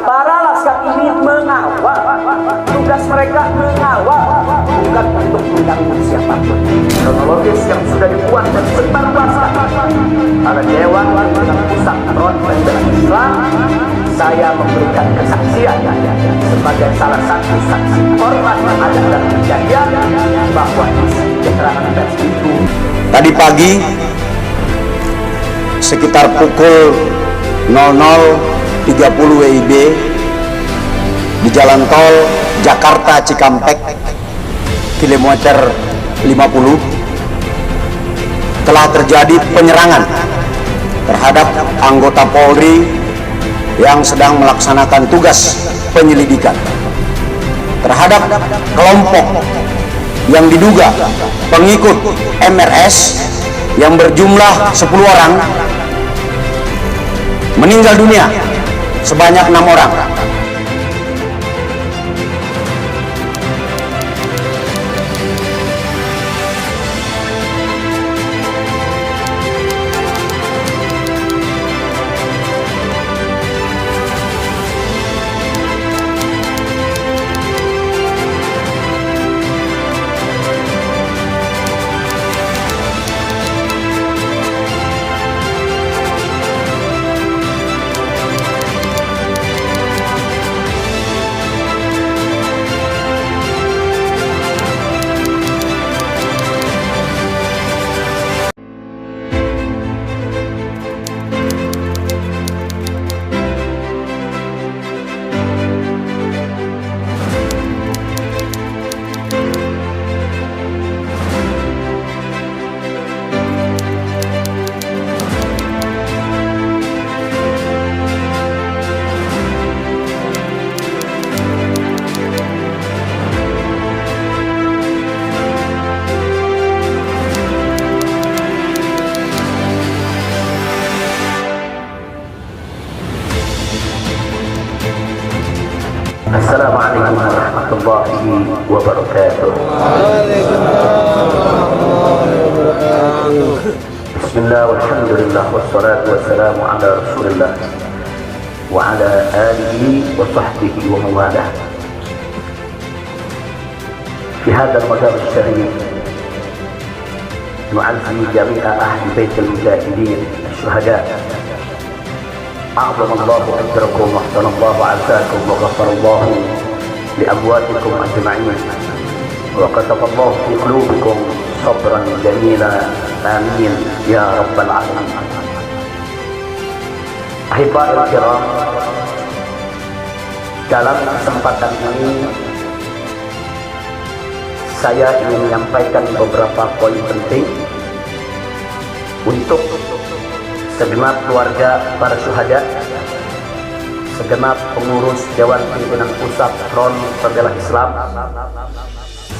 para laskar ini mengawal. Tugas mereka mengawal, bukan untuk mengganggu siapapun. Kronologis yang sudah dibuat dan sebarluaskan oleh Dewan Pimpinan Pusat Front Pembela Islam, saya memberikan kesaksian sebagai salah satu saksi korban yang ada dalam kejadian bahwa isi keterangan pers itu tadi pagi sekitar pukul 00.30 WIB di jalan tol Jakarta Cikampek kilometer 50 telah terjadi penyerangan terhadap anggota Polri yang sedang melaksanakan tugas penyelidikan terhadap kelompok yang diduga pengikut MRS yang berjumlah 10 orang, meninggal dunia sebanyak 6 orang. Assalamualaikum warahmatullahi wabarakatuh. Bismillah walhamdulillah wassalatu wassalamu ala rasulillah wa ala alihi wa sahbihi wa mawalah. Fi hadha al-maqam al-sharif nu'azzi jami'a ahli bait al-mujahidin الشهداء. أعظم الله أجركم وأحسن الله عزاكم وغفر الله لأمواتكم أجمعين وكتب الله في قلوبكم صبرا جميلا آمين يا رب العالمين. Ahibba'i al-kiram, dalam kesempatan ini saya ingin menyampaikan beberapa poin penting untuk segenap keluarga para syuhada, segenap pengurus Dewan Pimpinan Pusat Front Pembela Islam,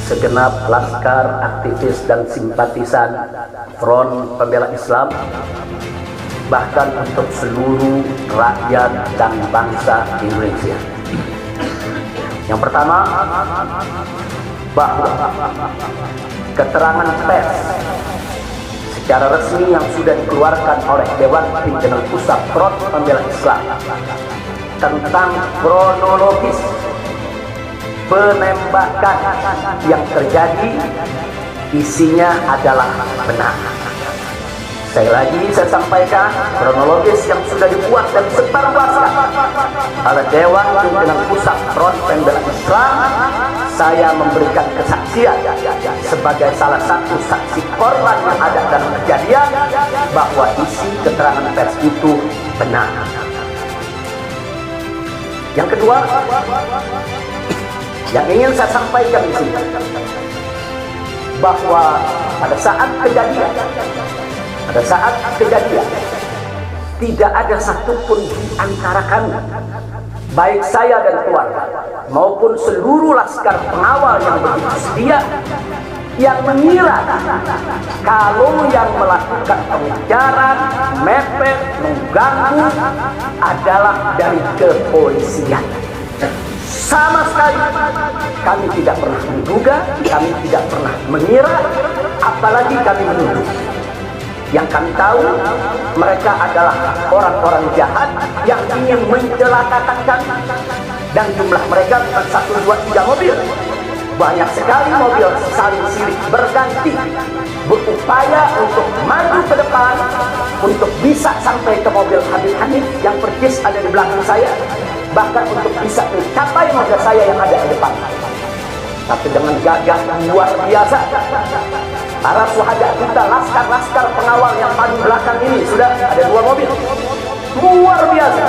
segenap laskar, aktivis dan simpatisan Front Pembela Islam, bahkan untuk seluruh rakyat dan bangsa Indonesia. Yang pertama, bahwa keterangan pers secara resmi yang sudah dikeluarkan oleh Dewan Pimpinan Pusat Front Pembela Islam tentang kronologis penembakan yang terjadi isinya adalah benar. Sekali lagi saya sampaikan, kronologis yang sudah dibuat dan sebarluaskan oleh Dewan Pimpinan Pusat Front Pembela Islam, saya memberikan kesaksian sebagai salah satu saksi korban yang ada dalam kejadian bahwa isi keterangan pers itu benar. Yang kedua, yang ingin saya sampaikan di sini, bahwa pada saat kejadian tidak ada satupun di antara kami, baik saya dan keluarga maupun seluruh laskar pengawal yang begitu setia, yang mengira kalau yang melakukan pengejaran, mepet, mengganggu adalah dari kepolisian. Sama sekali kami tidak pernah menduga, kami tidak pernah mengira, apalagi kami menuduh. Yang kami tahu, mereka adalah orang-orang jahat yang ingin mencelakakan kami. Dan jumlah mereka bukan 1, 2, 3 mobil. Banyak sekali mobil saling silih berganti, berupaya untuk maju ke depan, untuk bisa sampai ke mobil Habib yang persis ada di belakang saya, bahkan untuk bisa mencapai mobil saya yang ada di depan. Tapi dengan gagah luar biasa, para syuhada kita, laskar-laskar pengawal yang paling belakang ini, sudah ada 2 mobil. Luar biasa.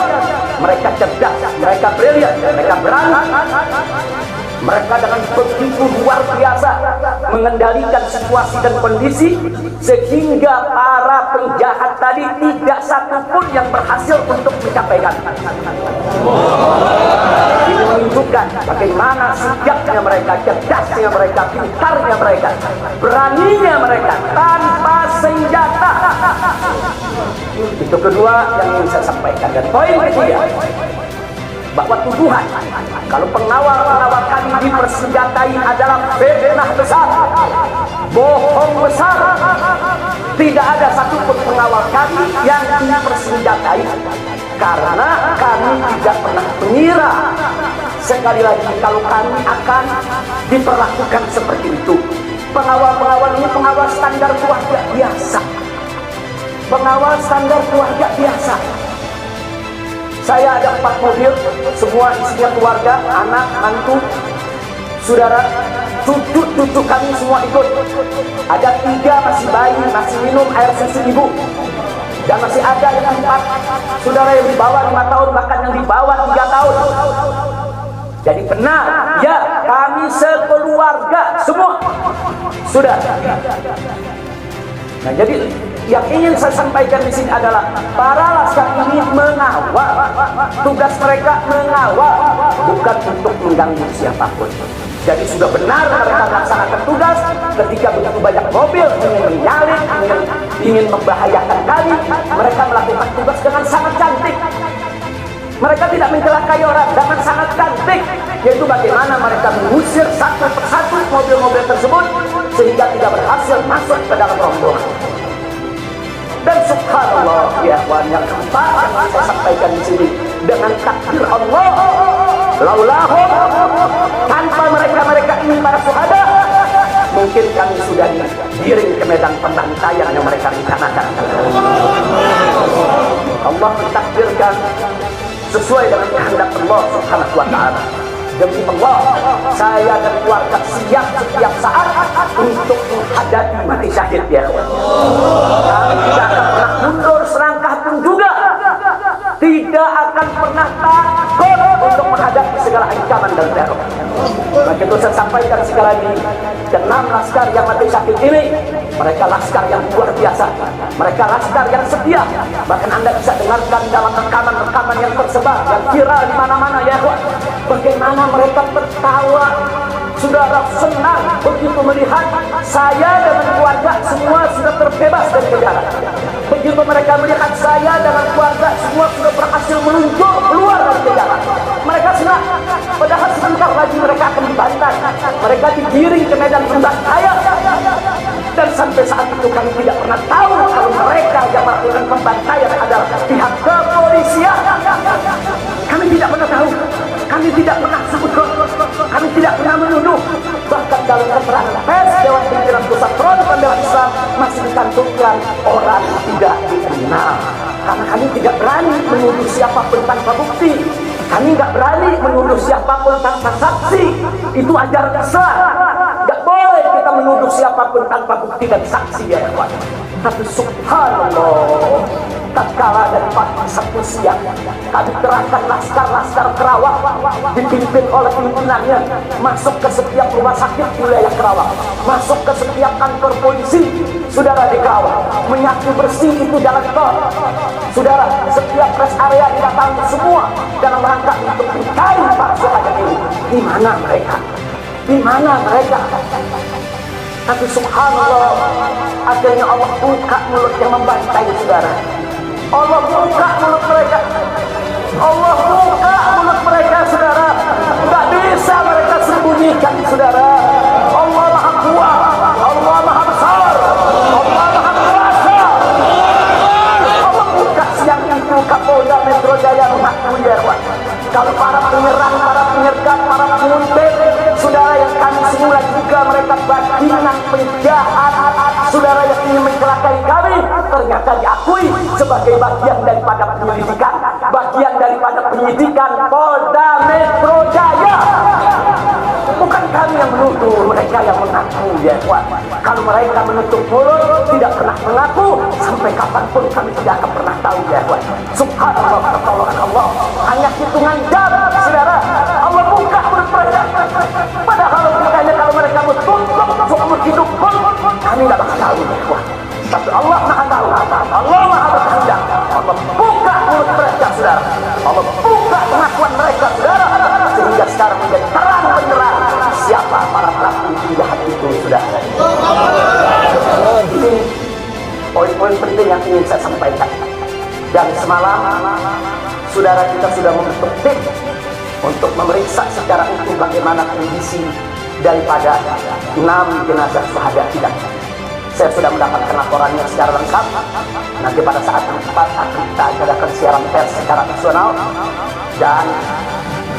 Mereka cerdas, mereka brilian, mereka berani. Mereka dengan begitu luar biasa mengendalikan situasi dan kondisi, sehingga para penjahat tadi tidak satu pun yang berhasil untuk mencapai kami. Ini menunjukkan bagaimana sigapnya mereka, cerdasnya mereka, pintarnya mereka, beraninya mereka tanpa senjata. Itu kedua yang ingin saya sampaikan. Dan poin ketiga, bahwa tuduhan kalau pengawal-pengawal kami dipersenjatai adalah fitnah besar, bohong besar. Tidak ada satupun pengawal kami yang dipersenjatai, karena kami tidak pernah mengira. Sekali lagi, kalau kami akan diperlakukan seperti itu. Pengawal-pengawal ini pengawal standar keluarga biasa, pengawal standar keluarga biasa. Saya ada 4 mobil, semua isinya keluarga, anak, mantu, saudara, cucu kami semua ikut. Ada 3 masih bayi, masih minum air susu ibu. Dan masih ada yang 4 saudara yang di bawah 5 tahun, bahkan yang di bawah 3 tahun. Jadi benar, ya, kami sekeluarga semua. Sudah. Nah, jadi yang ingin saya sampaikan di sini adalah para laskar ini mengawal. Tugas mereka mengawal, bukan untuk mengganggu siapapun. Jadi sudah benar mereka melaksanakan tugas. Ketika begitu banyak mobil ingin menyalip, ingin membahayakan kami, mereka melakukan tugas dengan sangat cantik. Mereka tidak mencelakai orang, dengan sangat cantik, yaitu bagaimana mereka mengusir satu persatu mobil-mobil tersebut sehingga tidak berhasil masuk ke dalam rombongan. Dan subhanallah, ya kawan, yang keempat yang saya sampaikan di sini, dengan takdir Allah, laulahum, tanpa mereka ini para syuhada, mungkin kami sudah digiring ke medan pembantaian yang mereka rencanakan. Allah mentakdirkan sesuai dengan kehendak Allah Subhanahu wa ta'ala. Demi Allah, saya dan keluarga siap setiap saat untuk menghadapi mati syahid, ya kawan. Kami tidak akan pernah mundur selangkah pun juga, tidak akan pernah takut untuk menghadapi segala ancaman dan teror. Maka itu saya sampaikan sekali lagi, 6 laskar yang mati syahid ini, mereka laskar yang luar biasa, mereka laskar yang setia. Bahkan Anda bisa dengarkan dalam rekaman-rekaman yang tersebar, yang viral di mana-mana, ya kawan, bagaimana mereka tertawa, saudara, senang begitu melihat saya dan keluarga semua sudah terbebas dari penjara. Begitu mereka melihat saya dan keluarga semua sudah berhasil meluncur keluar dari penjara, mereka senang. Padahal sebentar lagi mereka akan dibantai, mereka digiring ke medan pembantaian. Dan sampai saat itu kami tidak pernah tahu kalau mereka yang melakukan pembantaian adalah pihak kepolisian. Kami tidak pernah tahu, kami tidak pernah sebut, kami tidak pernah menuduh. Bahkan dalam keterangan pers Dewan Pimpinan Pusat Front Pembela Islam masih dicantumkan orang tidak dikenal. Karena kami tidak berani menuduh siapapun tanpa bukti, kami nggak berani menuduh siapapun tanpa saksi. Itu ajaran Islam. Nggak boleh kita menuduh siapapun tanpa bukti dan saksi, ya kawan. Tapi subhanallah, tatkala dari pagi sampai siang kami kerahkan laskar-laskar Kerawang dipimpin oleh pimpinannya masuk ke setiap rumah sakit wilayah Kerawang, masuk ke setiap kantor polisi, saudara, di Kerawang, menyapu bersih itu jalan tol, saudara, setiap rest area didatangi semua dalam rangka untuk mencari para syuhada ini. Di mana mereka? Di mana mereka? Tapi subhanallah, akhirnya Allah buka mulut yang membantai, saudara. Allah buka mulut mereka. Allah buka mulut mereka, saudara. Tidak bisa mereka sembunyikan, saudara. Allah Maha Kuat, Allah Maha Besar, Allah Maha Kuasa, penyerang, para penyergap, para penguntit, saudara yang kami semula juga mereka bajingan penjahat, saudara yang ingin mencelakai kami, ternyata diakui sebagai bagian daripada penyelidikan, bagian daripada penyidikan Polda Metro Jaya. Bukan kami yang menuduh, mereka yang mengaku, ya kawan. Kalau mereka menutup mulut, tidak pernah mengaku, sampai kapanpun kami tidak akan pernah tahu, ya kawan. Subhanallah, pertolongan Allah hanya hitungan jam, saudara. Allah buka mulut mereka. Padahal bukannya kalau mereka tutup seumur hidup pun kami tidak bakal tahu, ya kawan. Tapi Allah Maha tahu, Allah Maha berkehendak. Allah buka mulut mereka, saudara. Allah buka pengakuan mereka, saudara, sehingga sekarang menjadi terang benderang siapa para pelaku penjahat itu, saudara. Ini poin-poin penting yang ingin saya sampaikan. Dan semalam saudara kita sudah membentuk tim untuk memeriksa secara utuh bagaimana kondisi daripada 6 jenazah syuhada kita. Saya sudah mendapatkan laporannya secara lengkap. Nanti pada saat yang tepat akan kita adakan siaran pers secara nasional, dan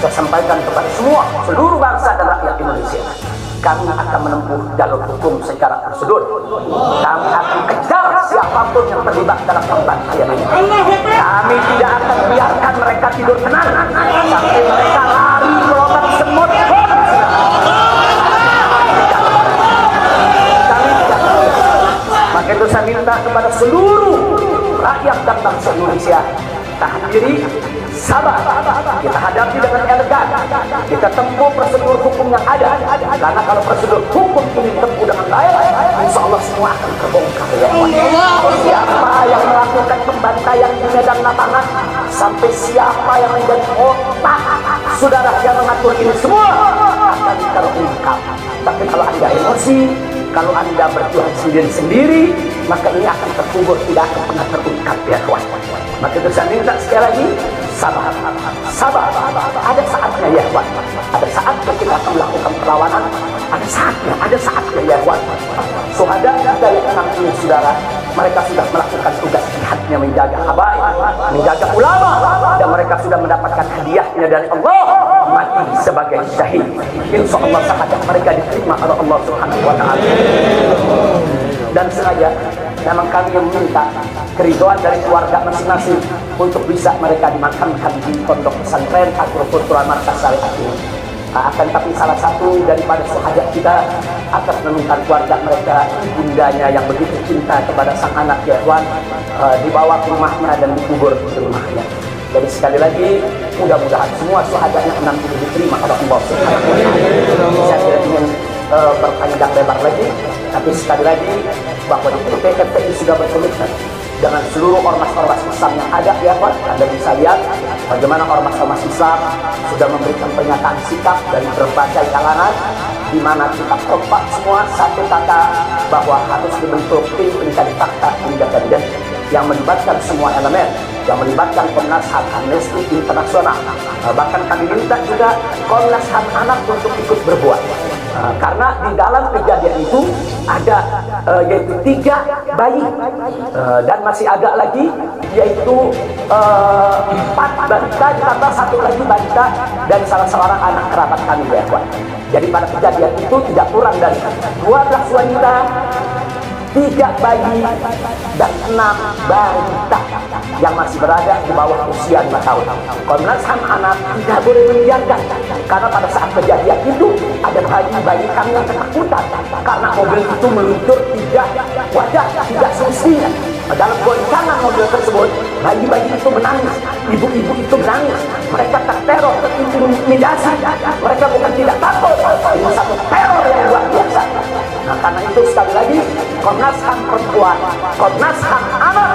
saya sampaikan kepada seluruh bangsa dan rakyat Indonesia, kami akan menempuh jalur hukum secara prosedur. Kami akan kejar siapapun yang terlibat dalam pembantaian ini. Kami tidak akan biarkan mereka tidur tenang sampai mereka lari ke lubang semut. Maka itu saya minta kepada seluruh rakyat dan bangsa Indonesia, tahan diri, sabar. Kita hadapi dengan elegan, kita tempuh prosedur hukum yang ada. Karena kalau prosedur hukum ini ditempuh dengan baik, insya Allah semua akan terbongkar, ya kawan. Siapa yang melakukan pembantaian di medan lapangan, sampai siapa yang menjadi otak saudara yang mengatur ini semua akan terungkap. Tapi kalau Anda emosi, kalau Anda berjuang sendiri-sendiri, maka ini akan terkubur, tidak akan pernah terungkap, ya kawan. Maka itu saya minta sekali lagi, sabar. Sabar. Ada saatnya, ya kawan. Ada saatnya kita akan melakukan perlawanan. Ada saatnya, ya kawan. Syuhada dari 6 ini, saudara, mereka sudah melakukan tugas jihadnya, menjaga habaib, menjaga ulama, dan mereka sudah mendapatkan hadiahnya dari Allah, mati sebagai syahid. Insya Allah syahadat mereka diterima oleh Allah Subhanahu wa Ta'ala. Dan sengaja memang kami yang meminta keridhaan dari keluarga masing-masing untuk bisa mereka dimakamkan di pondok pesantren Agrokultural Markas Syariat ini. Akan tapi salah satu daripada syuhada kita akan menemukan keluarga mereka, ibundanya yang begitu cinta kepada sang anak, ya kawan, dibawa ke rumahnya dan dikubur di rumahnya. Jadi sekali lagi, mudah-mudahan semua syuhadanya 6 ini diterima oleh Allah Subhanahu wa Ta'ala. Saya tidak ingin berpanjang lebar lagi, tapi sekali lagi bahwa di PT FPI sudah berkomitmen dengan seluruh ormas-ormas Islam yang ada, ya Pak. Anda bisa lihat bagaimana ormas-ormas Islam sudah memberikan pernyataan sikap dari berbagai kalangan, di mana kita kompak semua satu kata bahwa harus dibentuk tim pencari fakta independen yang melibatkan semua elemen, yang melibatkan Komnas HAM, Amnesty Internasional. Bahkan kami minta juga Komnas HAM anak untuk ikut berbuat. Karena di dalam kejadian itu ada yaitu 3 bayi dan masih ada lagi yaitu 4 balita ditambah 1 lagi balita dan salah seorang anak kerabat kami, ya kawan. Jadi pada kejadian itu tidak kurang dari 12 wanita, 3 bayi dan 6 balita yang masih berada di bawah usia 5 tahun. Komnas HAM anak tidak boleh membiarkan, karena pada saat kejadian itu ada bayi kami yang ketakutan karena mobil itu meluncur tidak wajar, tidak semestinya. Dalam goncangan mobil tersebut, bayi-bayi itu menangis, ibu-ibu itu menangis, mereka terteror, terintimidasi. Mereka bukan tidak takut, ini satu teror yang luar biasa. Nah, karena itu sekali lagi Komnas HAM perempuan, Komnas HAM anak,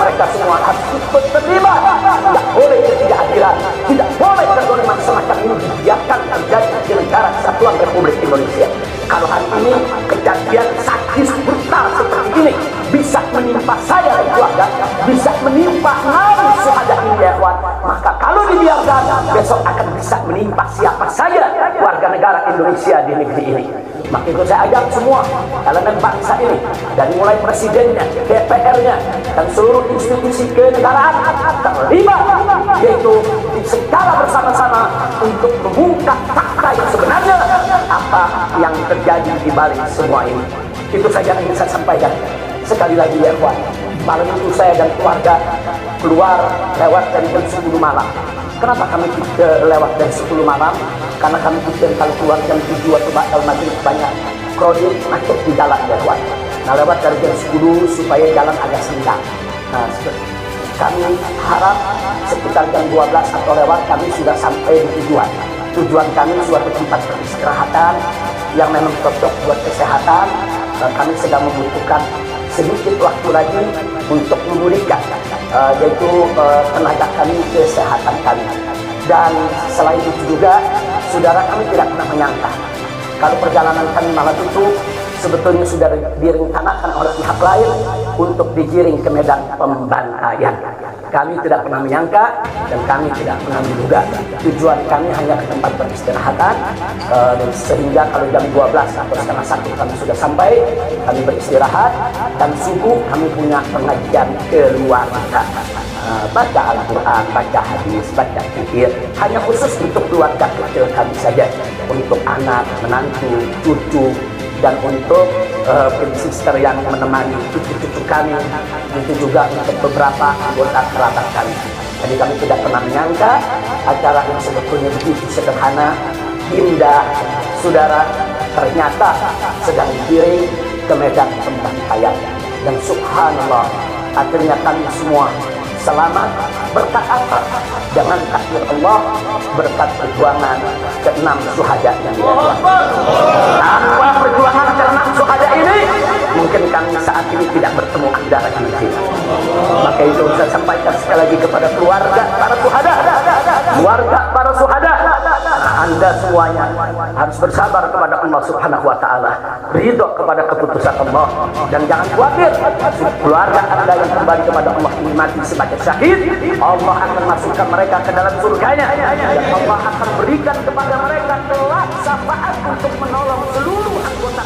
mereka semua harus ikut terlibat. Tidak boleh ketidakadilan, tidak boleh kezaliman semacam ini dibiarkan terjadi di negara Kesatuan Republik Indonesia. Kalau hari ini kejadian sadis brutal seperti ini bisa menimpa saya dan keluarga, bisa menimpa 6 syuhada ini, ya kawan, maka kalau dibiarkan besok akan bisa bisa menimpa siapa saja warga negara Indonesia di negeri ini. Maka itu saya ajak semua elemen bangsa ini, dari mulai presidennya, DPR-nya, dan seluruh institusi kenegaraan terlibat, yaitu secara bersama-sama untuk mengungkap fakta yang sebenarnya apa yang terjadi di balik semua ini. Itu saja yang ingin saya sampaikan. Sekali lagi ya kawan, malam itu saya dan keluarga keluar lewat dari jam 10 malam. Kenapa kami lewat dari 10 malam? Karena kami pikir kalau keluar jam 7 atau bakal maghrib banyak crowded macet di jalan ya kawan. Nah, lewat dari jam 10 supaya jalan agak senggang. Nah, kami harap sekitar jam 12 atau lewat kami sudah sampai di tujuan. Tujuan kami suatu tempat peristirahatan yang memang cocok buat kesehatan, dan kami sedang membutuhkan sedikit waktu lagi untuk memulihkan yaitu tenaga kami, kesehatan kami. Dan selain itu juga, saudara, kami tidak pernah menyangka kalau perjalanan kami malam itu sebetulnya sudah direncanakan oleh pihak lain untuk digiring ke medan pembantaian. Kami tidak pernah menyangka dan kami tidak pernah menduga. Tujuan kami hanya ke tempat peristirahatan, sehingga kalau jam 12 atau setengah 1 kami sudah sampai, kami beristirahat, dan subuh kami punya pengajian keluarga. Baca Al-Quran, baca hadis, baca zikir, hanya khusus untuk keluarga kecil kami saja, untuk anak, menantu, cucu, dan untuk sister yang menemani cucu-cucu kami, itu juga untuk beberapa anggota kerabat kami. Jadi kami tidak pernah menyangka acara yang sebetulnya begitu sederhana, indah, saudara, ternyata sedang digiring ke medan pembantaian. Dan subhanallah, akhirnya kami semua selamat. Berkat apa? Jangan takdir Allah, berkat perjuangan ke-6 syuhada yang dilakukan. Tanpa perjuangan ke-6 syuhada ini, mungkin kami saat ini tidak bertemu Anda lagi di sini. Maka itu saya sampaikan sekali lagi kepada keluarga para syuhada, keluarga para syuhada, Anda semuanya harus bersabar kepada Allah Subhanahu wa Ta'ala, ridho kepada keputusan Allah, dan jangan khawatir. Keluarga Anda yang kembali kepada Allah ini mati sebagai syahid, Allah akan masukkan mereka ke dalam surganya, dan Allah akan berikan kepada mereka kelak syafaat untuk menolong seluruh anggota